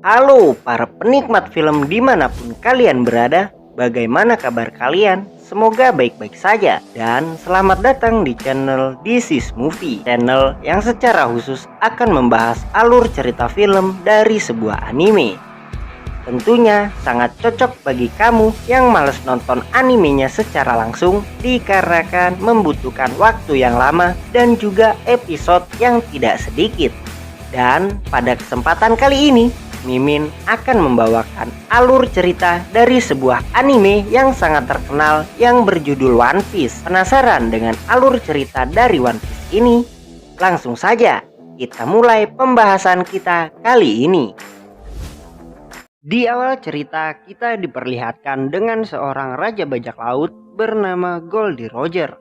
Halo para penikmat film dimanapun kalian berada, bagaimana kabar kalian? Semoga baik-baik saja. Dan selamat datang di channel This is Movie, channel yang secara khusus akan membahas alur cerita film dari sebuah anime. Tentunya sangat cocok bagi kamu yang males nonton animenya secara langsung, dikarenakan membutuhkan waktu yang lama dan juga episode yang tidak sedikit. Dan pada kesempatan kali ini Mimin akan membawakan alur cerita dari sebuah anime yang sangat terkenal yang berjudul One Piece. Penasaran dengan alur cerita dari One Piece ini? Langsung saja kita mulai pembahasan kita kali ini. Di awal cerita kita diperlihatkan dengan seorang raja bajak laut bernama Goldie Roger.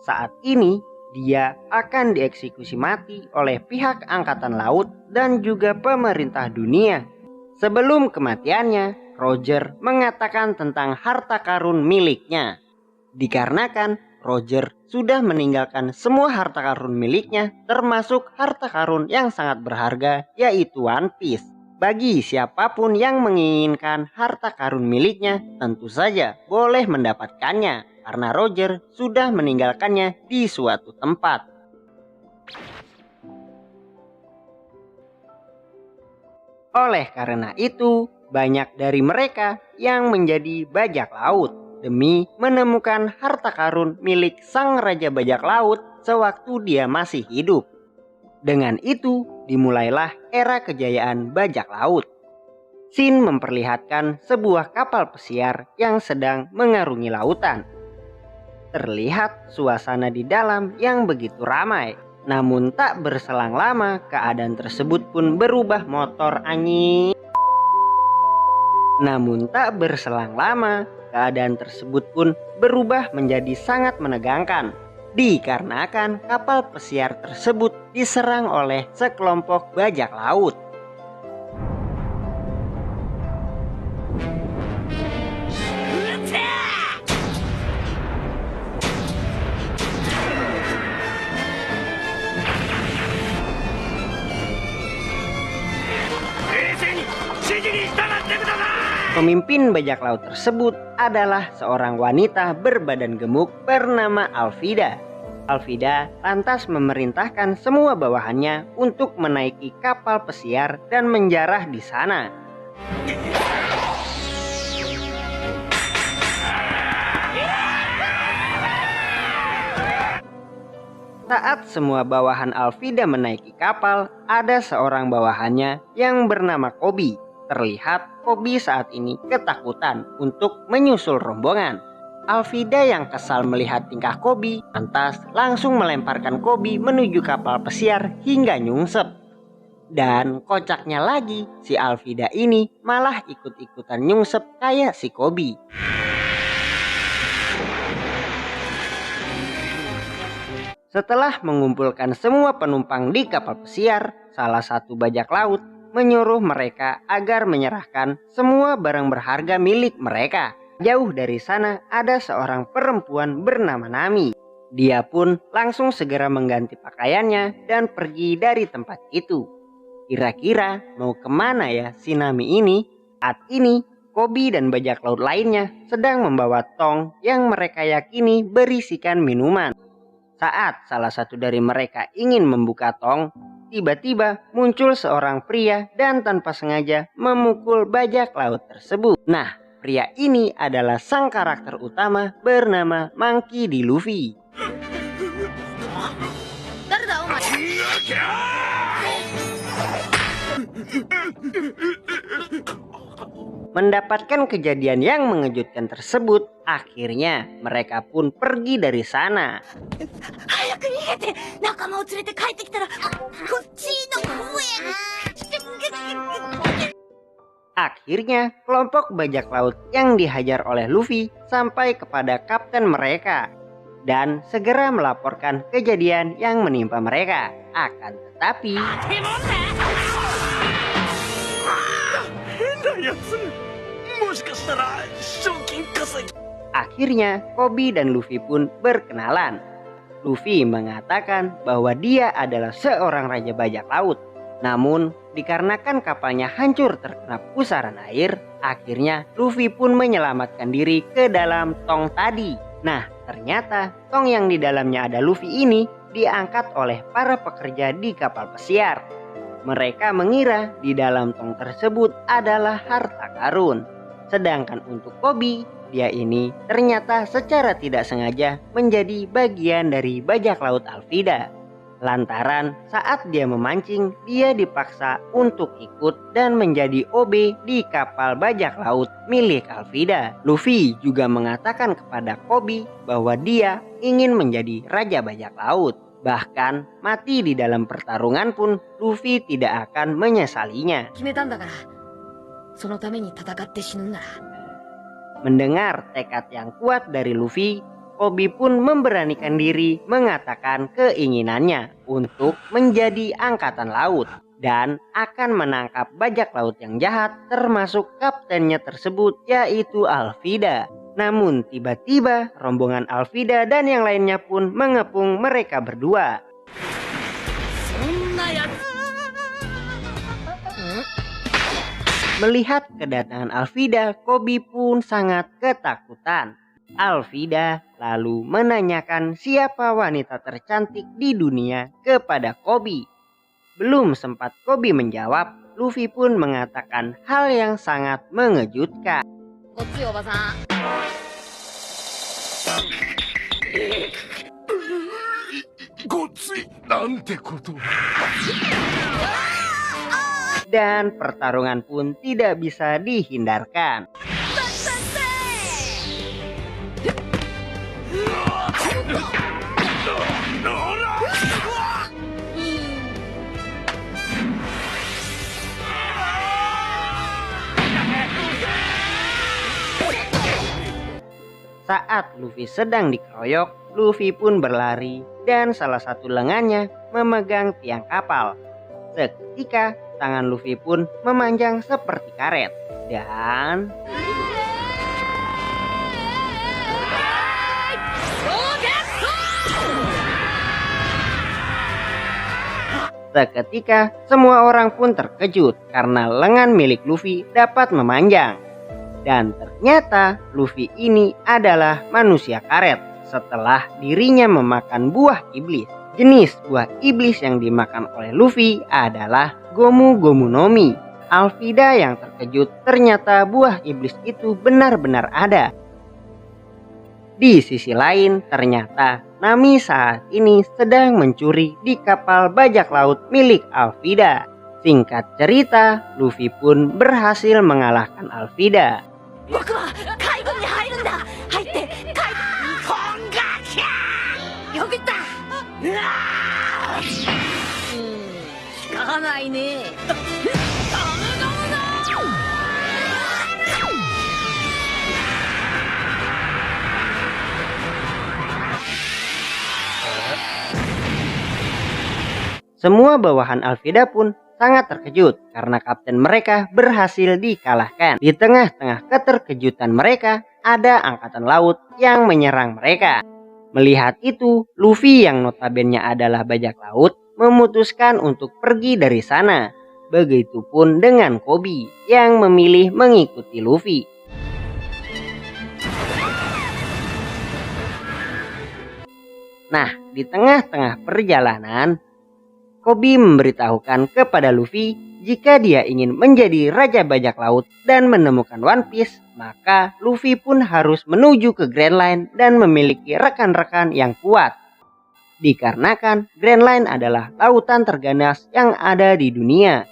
Saat ini dia akan dieksekusi mati oleh pihak angkatan laut dan juga pemerintah dunia. Sebelum kematiannya, Roger mengatakan tentang harta karun miliknya. Dikarenakan Roger sudah meninggalkan semua harta karun miliknya, termasuk harta karun yang sangat berharga, yaitu One Piece. Bagi siapapun yang menginginkan harta karun miliknya, tentu saja boleh mendapatkannya, karena Roger sudah meninggalkannya di suatu tempat. Oleh karena itu, banyak dari mereka yang menjadi bajak laut demi menemukan harta karun milik sang raja bajak laut sewaktu dia masih hidup. Dengan itu, dimulailah era kejayaan bajak laut. Scene memperlihatkan sebuah kapal pesiar yang sedang mengarungi lautan. Terlihat suasana di dalam yang begitu ramai. Namun tak berselang lama, keadaan tersebut pun berubah motor angin. Menjadi sangat menegangkan. Dikarenakan kapal pesiar tersebut diserang oleh sekelompok bajak laut. Pemimpin bajak laut tersebut adalah seorang wanita berbadan gemuk bernama Alvida. Alvida lantas memerintahkan semua bawahannya untuk menaiki kapal pesiar dan menjarah di sana. Saat semua bawahan Alvida menaiki kapal, ada seorang bawahannya yang bernama Koby. Terlihat Koby saat ini ketakutan untuk menyusul rombongan. Alvida yang kesal melihat tingkah Koby, lantas langsung melemparkan Koby menuju kapal pesiar hingga nyungsep. Dan kocaknya lagi, si Alvida ini malah ikut-ikutan nyungsep kayak si Koby. Setelah mengumpulkan semua penumpang di kapal pesiar, salah satu bajak laut menyuruh mereka agar menyerahkan semua barang berharga milik mereka. Jauh dari sana ada seorang perempuan bernama Nami. Dia pun langsung segera mengganti pakaiannya dan pergi dari tempat itu. Kira-kira mau kemana ya si Nami ini? Saat ini Koby dan bajak laut lainnya sedang membawa tong yang mereka yakini berisikan minuman. Saat salah satu dari mereka ingin membuka tong, tiba-tiba muncul seorang pria dan tanpa sengaja memukul bajak laut tersebut. Nah, pria ini adalah sang karakter utama bernama Monkey D. Luffy. Mendapatkan kejadian yang mengejutkan tersebut, akhirnya mereka pun pergi dari sana. Akhirnya kelompok bajak laut yang dihajar oleh Luffy sampai kepada kapten mereka dan segera melaporkan kejadian yang menimpa mereka. Akan tetapi akhirnya Koby dan Luffy pun berkenalan. Luffy mengatakan bahwa dia adalah seorang raja bajak laut Namun dikarenakan kapalnya hancur terkena pusaran air, akhirnya Luffy pun menyelamatkan diri ke dalam tong tadi. Nah, ternyata tong yang di dalamnya ada Luffy ini diangkat oleh para pekerja di kapal pesiar. Mereka mengira di dalam tong tersebut adalah harta karun. Sedangkan untuk Koby, dia ini ternyata secara tidak sengaja menjadi bagian dari bajak laut Alvida. Lantaran saat dia memancing, dia dipaksa untuk ikut dan menjadi OB di kapal bajak laut milik Alvida. Luffy juga mengatakan kepada Koby bahwa dia ingin menjadi raja bajak laut. Bahkan mati di dalam pertarungan pun Luffy tidak akan menyesalinya. Mendengar tekad yang kuat dari Luffy, Koby pun memberanikan diri mengatakan keinginannya untuk menjadi angkatan laut dan akan menangkap bajak laut yang jahat termasuk kaptennya tersebut yaitu Alvida. Namun tiba-tiba rombongan Alvida dan yang lainnya pun mengepung mereka berdua. Melihat kedatangan Alvida, Koby pun sangat ketakutan. Alvida lalu menanyakan siapa wanita tercantik di dunia kepada Koby. Belum sempat Koby menjawab, Luffy pun mengatakan hal yang sangat mengejutkan. Dan pertarungan pun tidak bisa dihindarkan. Saat Luffy sedang dikeroyok, Luffy pun berlari dan salah satu lengannya memegang tiang kapal. Seketika tangan Luffy pun memanjang seperti karet dan seketika semua orang pun terkejut karena lengan milik Luffy dapat memanjang. Dan ternyata Luffy ini adalah manusia karet setelah dirinya memakan buah iblis. Jenis buah iblis yang dimakan oleh Luffy adalah Gomu Gomu no Mi. Alvida yang terkejut ternyata buah iblis itu benar-benar ada. Di sisi lain ternyata Nami saat ini sedang mencuri di kapal bajak laut milik Alvida. Singkat cerita, Luffy pun berhasil mengalahkan Alvida. Semua bawahan Alvida pun sangat terkejut karena kapten mereka berhasil dikalahkan. Di tengah-tengah keterkejutan mereka, ada angkatan laut yang menyerang mereka. Melihat itu, Luffy yang notabene adalah bajak laut memutuskan untuk pergi dari sana. Begitupun dengan Koby yang memilih mengikuti Luffy. Nah, di tengah-tengah perjalanan, Koby memberitahukan kepada Luffy jika dia ingin menjadi raja bajak laut dan menemukan One Piece, maka Luffy pun harus menuju ke Grand Line dan memiliki rekan-rekan yang kuat. Dikarenakan Grand Line adalah lautan terganas yang ada di dunia.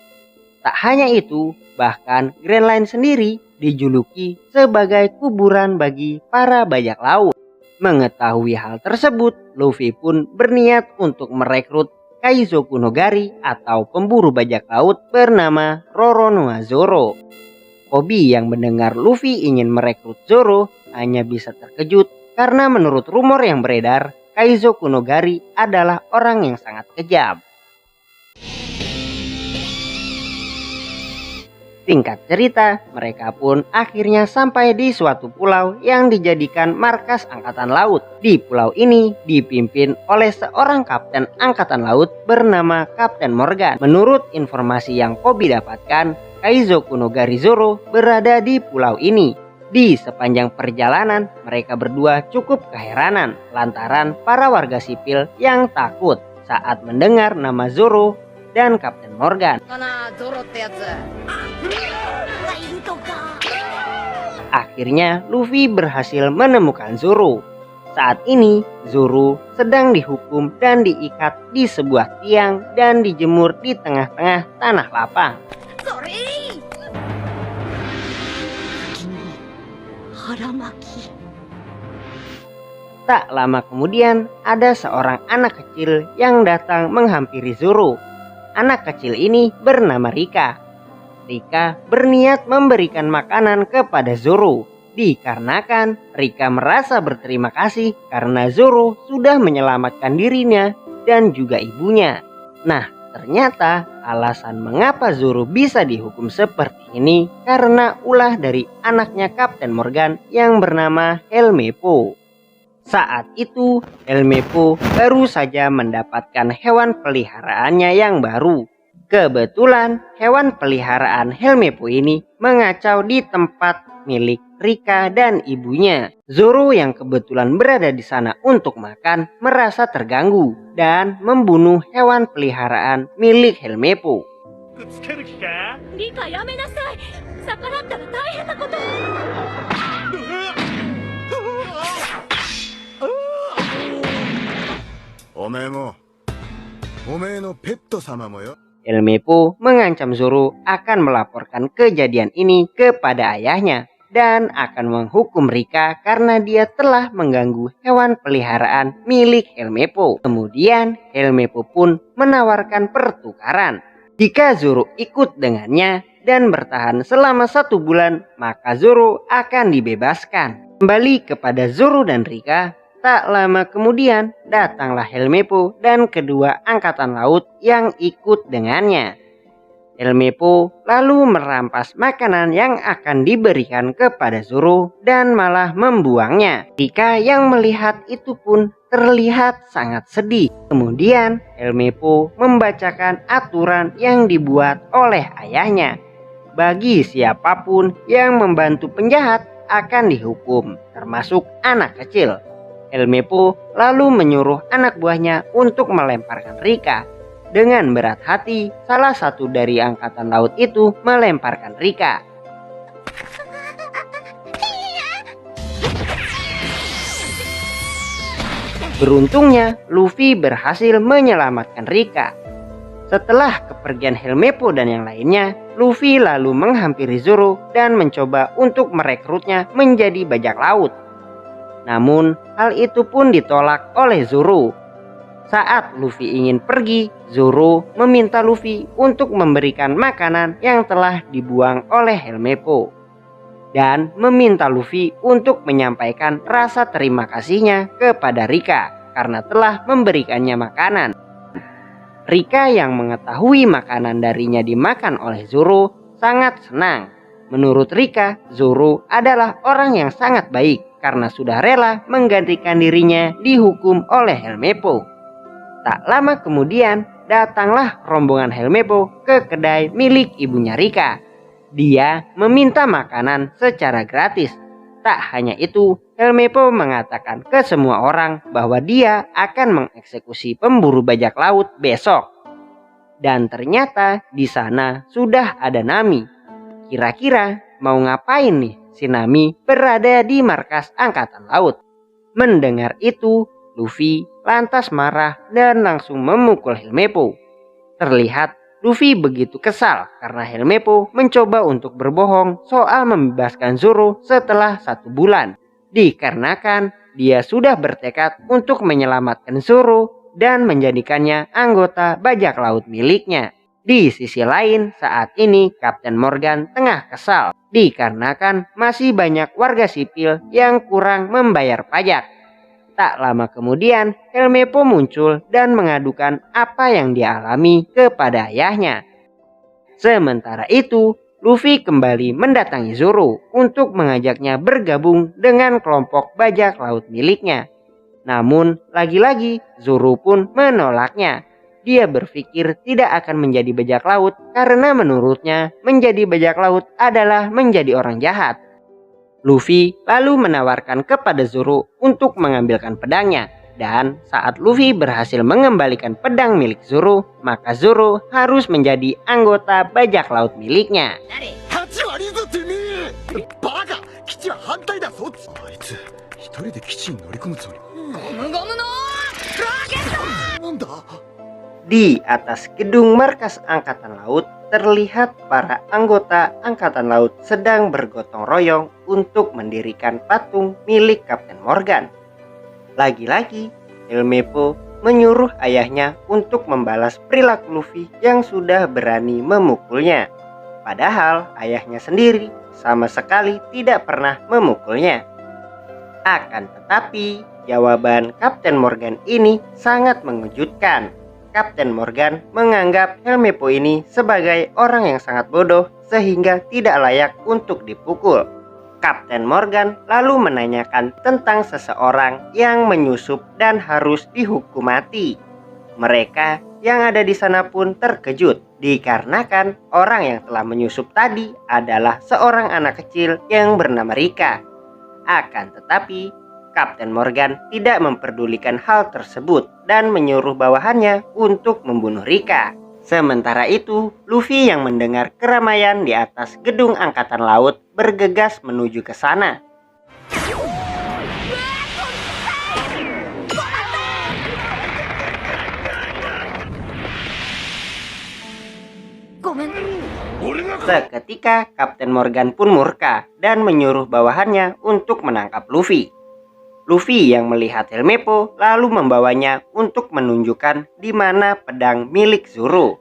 Tak hanya itu, bahkan Grand Line sendiri dijuluki sebagai kuburan bagi para bajak laut. Mengetahui hal tersebut, Luffy pun berniat untuk merekrut Kaizoku no Gari atau pemburu bajak laut bernama Roronoa Zoro. Koby yang mendengar Luffy ingin merekrut Zoro hanya bisa terkejut karena menurut rumor yang beredar, Kaizoku no Gari adalah orang yang sangat kejam. Singkat cerita, mereka pun akhirnya sampai di suatu pulau yang dijadikan markas angkatan laut. Di pulau ini dipimpin oleh seorang kapten angkatan laut bernama Kapten Morgan. Menurut informasi yang Koby dapatkan, Kaizoku no Garizoro berada di pulau ini. Di sepanjang perjalanan, mereka berdua cukup keheranan lantaran para warga sipil yang takut saat mendengar nama Zoro dan Kapten Morgan. Akhirnya Luffy berhasil menemukan Zoro. Saat ini Zoro sedang dihukum dan diikat di sebuah tiang dan dijemur di tengah-tengah tanah lapang. Tak lama kemudian ada seorang anak kecil yang datang menghampiri Zoro. Anak kecil ini bernama Rika. Rika berniat memberikan makanan kepada Zoro, dikarenakan Rika merasa berterima kasih karena Zoro sudah menyelamatkan dirinya dan juga ibunya. Nah, ternyata alasan mengapa Zoro bisa dihukum seperti ini karena ulah dari anaknya Kapten Morgan yang bernama Helmeppo. Saat itu Helmeppo baru saja mendapatkan hewan peliharaannya yang baru. Kebetulan hewan peliharaan Helmeppo ini mengacau di tempat milik Rika dan ibunya. Zoro yang kebetulan berada di sana untuk makan merasa terganggu dan membunuh hewan peliharaan milik Helmeppo. Helmeppo mengancam Zoro akan melaporkan kejadian ini kepada ayahnya dan akan menghukum Rika karena dia telah mengganggu hewan peliharaan milik Helmeppo. Kemudian Helmeppo pun menawarkan pertukaran. Jika Zoro ikut dengannya dan bertahan selama 1 bulan, maka Zoro akan dibebaskan. Kembali kepada Zoro dan Rika. Tak lama kemudian datanglah Helmeppo dan kedua angkatan laut yang ikut dengannya. Helmeppo lalu merampas makanan yang akan diberikan kepada Zoro dan malah membuangnya. Rika yang melihat itu pun terlihat sangat sedih. Kemudian Helmeppo membacakan aturan yang dibuat oleh ayahnya. Bagi siapapun yang membantu penjahat akan dihukum, termasuk anak kecil. Helmeppo lalu menyuruh anak buahnya untuk melemparkan Rika. Dengan berat hati, salah satu dari angkatan laut itu melemparkan Rika. Beruntungnya, Luffy berhasil menyelamatkan Rika. Setelah kepergian Helmeppo dan yang lainnya, Luffy lalu menghampiri Zoro dan mencoba untuk merekrutnya menjadi bajak laut. Namun hal itu pun ditolak oleh Zoro. Saat Luffy ingin pergi, Zoro meminta Luffy untuk memberikan makanan yang telah dibuang oleh Helmeppo. Dan meminta Luffy untuk menyampaikan rasa terima kasihnya kepada Rika karena telah memberikannya makanan. Rika yang mengetahui makanan darinya dimakan oleh Zoro sangat senang. Menurut Rika, Zoro adalah orang yang sangat baik karena sudah rela menggantikan dirinya dihukum oleh Helmeppo. Tak lama kemudian datanglah rombongan Helmeppo ke kedai milik ibunya Rika. Dia meminta makanan secara gratis. Tak hanya itu, Helmeppo mengatakan ke semua orang bahwa dia akan mengeksekusi pemburu bajak laut besok. Dan ternyata di sana sudah ada Nami. Kira-kira mau ngapain nih si Nami berada di markas angkatan laut? Mendengar itu, Luffy lantas marah dan langsung memukul Helmeppo. Terlihat Luffy begitu kesal karena Helmeppo mencoba untuk berbohong soal membebaskan Zoro setelah 1 bulan. Dikarenakan dia sudah bertekad untuk menyelamatkan Zoro dan menjadikannya anggota bajak laut miliknya. Di sisi lain, saat ini Kapten Morgan tengah kesal dikarenakan masih banyak warga sipil yang kurang membayar pajak. Tak lama kemudian, Helmeppo muncul dan mengadukan apa yang dia alami kepada ayahnya. Sementara itu, Luffy kembali mendatangi Zoro untuk mengajaknya bergabung dengan kelompok bajak laut miliknya. Namun, lagi-lagi Zoro pun menolaknya. Dia berpikir tidak akan menjadi bajak laut karena menurutnya menjadi bajak laut adalah menjadi orang jahat. Luffy lalu menawarkan kepada Zoro untuk mengambilkan pedangnya. Dan saat Luffy berhasil mengembalikan pedang milik Zoro, maka Zoro harus menjadi anggota bajak laut miliknya. Di atas gedung markas Angkatan Laut, terlihat para anggota Angkatan Laut sedang bergotong royong untuk mendirikan patung milik Kapten Morgan. Lagi-lagi, Helmeppo menyuruh ayahnya untuk membalas perilaku Luffy yang sudah berani memukulnya. Padahal ayahnya sendiri sama sekali tidak pernah memukulnya. Akan tetapi, jawaban Kapten Morgan ini sangat mengejutkan. Kapten Morgan menganggap Helmeppo ini sebagai orang yang sangat bodoh sehingga tidak layak untuk dipukul. Kapten Morgan lalu menanyakan tentang seseorang yang menyusup dan harus dihukum mati. Mereka yang ada di sana pun terkejut dikarenakan orang yang telah menyusup tadi adalah seorang anak kecil yang bernama Rika. Akan tetapi, Kapten Morgan tidak memperdulikan hal tersebut dan menyuruh bawahannya untuk membunuh Rika. Sementara itu, Luffy yang mendengar keramaian di atas gedung Angkatan Laut bergegas menuju ke sana. Seketika Kapten Morgan pun murka dan menyuruh bawahannya untuk menangkap Luffy. Luffy yang melihat Helmeppo lalu membawanya untuk menunjukkan di mana pedang milik Zoro.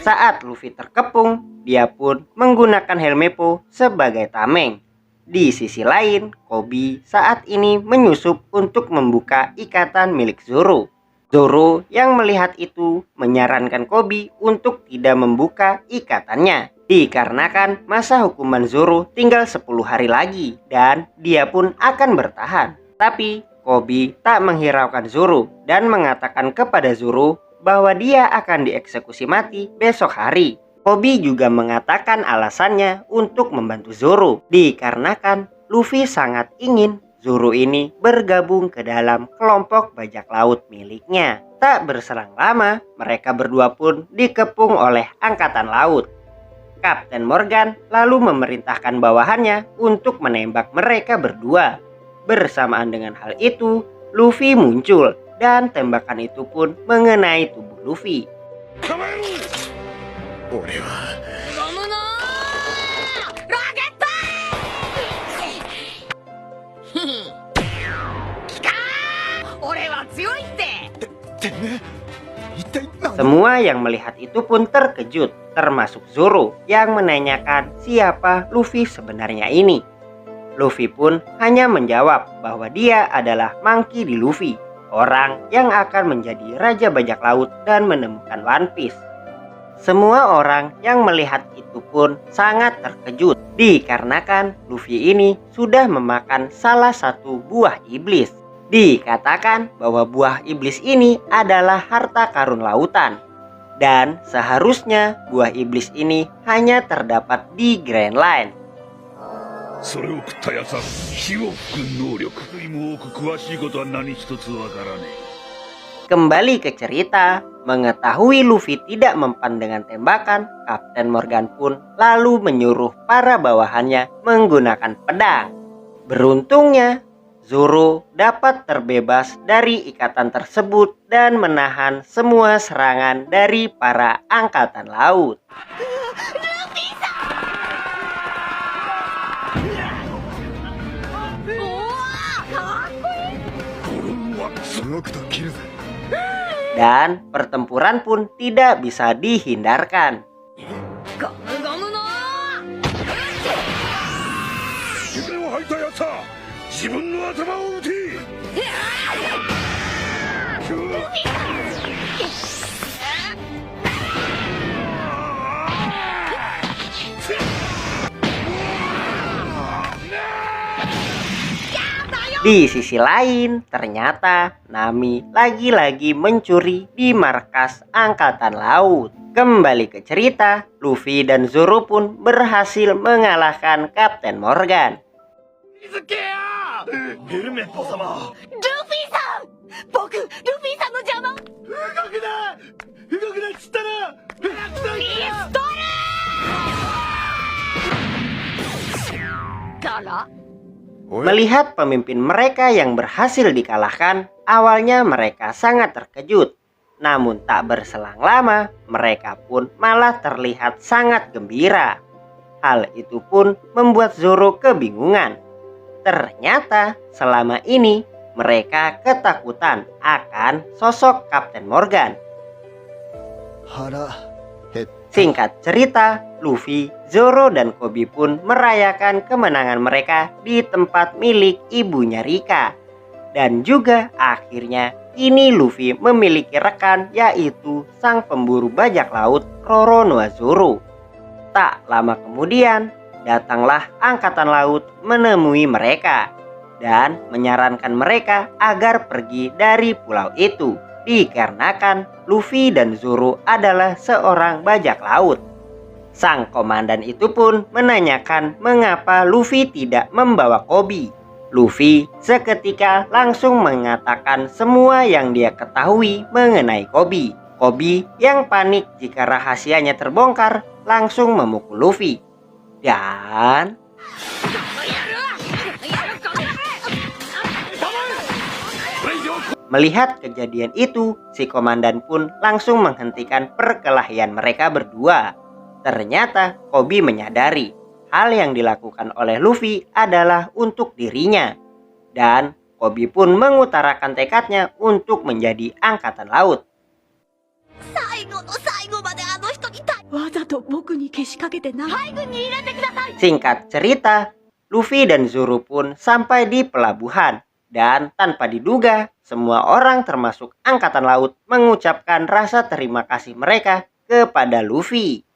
Saat Luffy terkepung, dia pun menggunakan Helmeppo sebagai tameng. Di sisi lain, Koby saat ini menyusup untuk membuka ikatan milik Zoro. Zoro yang melihat itu menyarankan Koby untuk tidak membuka ikatannya. Dikarenakan masa hukuman Zoro tinggal 10 hari lagi dan dia pun akan bertahan. Tapi Koby tak menghiraukan Zoro dan mengatakan kepada Zoro bahwa dia akan dieksekusi mati besok hari. Koby juga mengatakan alasannya untuk membantu Zoro dikarenakan Luffy sangat ingin Zoro ini bergabung ke dalam kelompok bajak laut miliknya. Tak berselang lama, mereka berdua pun dikepung oleh Angkatan Laut. Kapten Morgan lalu memerintahkan bawahannya untuk menembak mereka berdua. Bersamaan dengan hal itu, Luffy muncul dan tembakan itu pun mengenai tubuh Luffy. Semua yang melihat itu pun terkejut, termasuk Zoro yang menanyakan siapa Luffy sebenarnya ini. Luffy pun hanya menjawab bahwa dia adalah Monkey D. Luffy, orang yang akan menjadi Raja Bajak Laut dan menemukan One Piece. Semua orang yang melihat itu pun sangat terkejut dikarenakan Luffy ini sudah memakan salah satu buah iblis. Dikatakan bahwa buah iblis ini adalah harta karun lautan. Dan seharusnya buah iblis ini hanya terdapat di Grand Line. Kembali ke cerita, mengetahui Luffy tidak mempan dengan tembakan, Kapten Morgan pun lalu menyuruh para bawahannya menggunakan pedang. Beruntungnya, Zoro dapat terbebas dari ikatan tersebut dan menahan semua serangan dari para angkatan laut. Dan pertempuran pun tidak bisa dihindarkan. Di sisi lain, ternyata Nami lagi-lagi mencuri di markas Angkatan Laut. Kembali ke cerita, Luffy dan Zoro pun berhasil mengalahkan Kapten Morgan. Melihat pemimpin mereka yang berhasil dikalahkan, awalnya mereka sangat terkejut. Namun tak berselang lama, mereka pun malah terlihat sangat gembira. Hal itu pun membuat Zoro kebingungan. Ternyata selama ini mereka ketakutan akan sosok Kapten Morgan. Singkat cerita, Luffy, Zoro, dan Koby pun merayakan kemenangan mereka di tempat milik ibunya Rika. Dan juga akhirnya kini Luffy memiliki rekan, yaitu sang pemburu bajak laut Roronoa Zoro. Tak lama kemudian, datanglah Angkatan Laut menemui mereka dan menyarankan mereka agar pergi dari pulau itu, dikarenakan Luffy dan Zoro adalah seorang bajak laut. Sang komandan itu pun menanyakan mengapa Luffy tidak membawa Koby. Luffy seketika langsung mengatakan semua yang dia ketahui mengenai Koby. Koby yang panik jika rahasianya terbongkar langsung memukul Luffy. Dan melihat kejadian itu, si komandan pun langsung menghentikan perkelahian mereka berdua. Ternyata Koby menyadari hal yang dilakukan oleh Luffy adalah untuk dirinya. Dan Koby pun mengutarakan tekadnya untuk menjadi Angkatan Laut. Singkat cerita, Luffy dan Zoro pun sampai di pelabuhan. Dan tanpa diduga, semua orang termasuk Angkatan Laut mengucapkan rasa terima kasih mereka kepada Luffy.